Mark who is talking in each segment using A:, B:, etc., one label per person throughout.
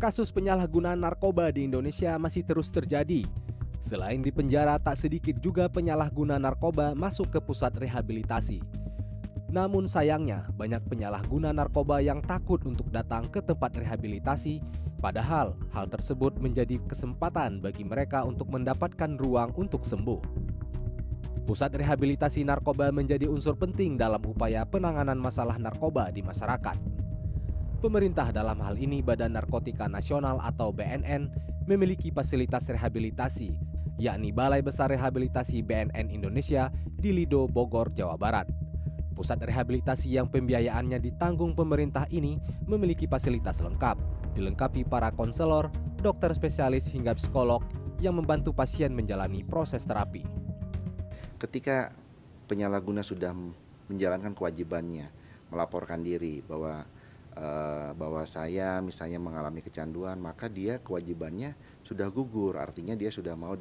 A: Kasus penyalahgunaan narkoba di Indonesia masih terus terjadi. Selain di penjara, tak sedikit juga penyalahguna narkoba masuk ke pusat rehabilitasi. Namun sayangnya, banyak penyalahguna narkoba yang takut untuk datang ke tempat rehabilitasi, padahal hal tersebut menjadi kesempatan bagi mereka untuk mendapatkan ruang untuk sembuh. Pusat rehabilitasi narkoba menjadi unsur penting dalam upaya penanganan masalah narkoba di masyarakat. Pemerintah, dalam hal ini Badan Narkotika Nasional atau BNN, memiliki fasilitas rehabilitasi, yakni Balai Besar Rehabilitasi BNN Indonesia di Lido, Bogor, Jawa Barat. Pusat rehabilitasi yang pembiayaannya ditanggung pemerintah ini memiliki fasilitas lengkap, dilengkapi para konselor, dokter spesialis hingga psikolog yang membantu pasien menjalani proses terapi.
B: Ketika penyalahguna sudah menjalankan kewajibannya, melaporkan diri bahwa saya misalnya mengalami kecanduan, maka dia kewajibannya sudah gugur, artinya dia sudah mau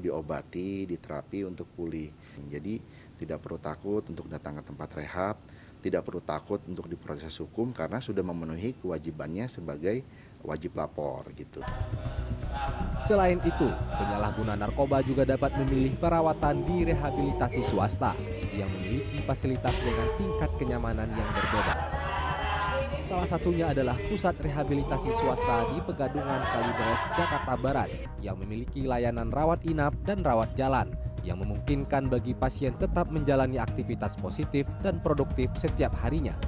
B: diobati, diterapi untuk pulih. Jadi tidak perlu takut untuk datang ke tempat rehab, tidak perlu takut untuk diproses hukum karena sudah memenuhi kewajibannya sebagai wajib lapor gitu.
A: Selain itu, penyalahguna narkoba juga dapat memilih perawatan di rehabilitasi swasta yang memiliki fasilitas dengan tingkat kenyamanan yang berbeda. Salah satunya adalah Pusat Rehabilitasi Swasta di Pegadungan Kalideres, Jakarta Barat yang memiliki layanan rawat inap dan rawat jalan yang memungkinkan bagi pasien tetap menjalani aktivitas positif dan produktif setiap harinya.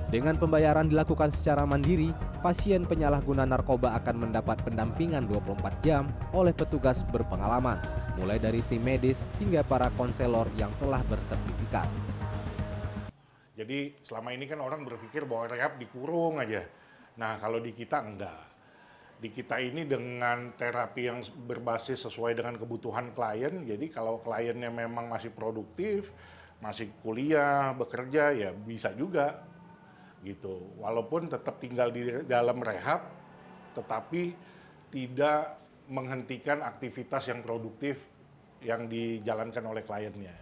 A: Dengan pembayaran dilakukan secara mandiri, pasien penyalahguna narkoba akan mendapat pendampingan 24 jam oleh petugas berpengalaman, mulai dari tim medis hingga para konselor yang telah bersertifikat.
C: Jadi selama ini kan orang berpikir bahwa rehab dikurung aja. Nah kalau di kita enggak. Di kita ini dengan terapi yang berbasis sesuai dengan kebutuhan klien. Jadi kalau kliennya memang masih produktif, masih kuliah, bekerja, ya bisa juga. Gitu. Walaupun tetap tinggal di dalam rehab, tetapi tidak menghentikan aktivitas yang produktif yang dijalankan oleh kliennya.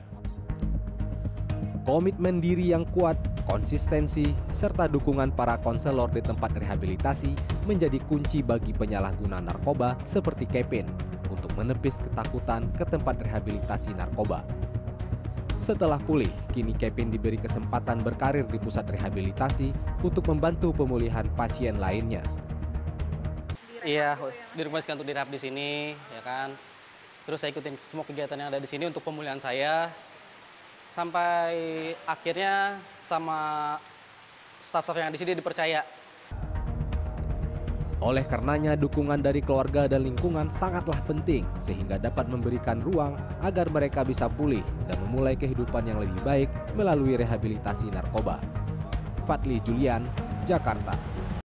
A: Komitmen diri yang kuat, konsistensi, serta dukungan para konselor di tempat rehabilitasi menjadi kunci bagi penyalahguna narkoba seperti Kevin untuk menepis ketakutan ke tempat rehabilitasi narkoba. Setelah pulih, kini Kevin diberi kesempatan berkarir di pusat rehabilitasi untuk membantu pemulihan pasien lainnya.
D: Iya, direkomendasikan untuk direhab di sini, ya kan. Terus saya ikutin semua kegiatan yang ada di sini untuk pemulihan saya. Sampai akhirnya sama staf-staf yang di sini dipercaya.
A: Oleh karenanya, dukungan dari keluarga dan lingkungan sangatlah penting sehingga dapat memberikan ruang agar mereka bisa pulih dan memulai kehidupan yang lebih baik melalui rehabilitasi narkoba. Fadli Julian, Jakarta.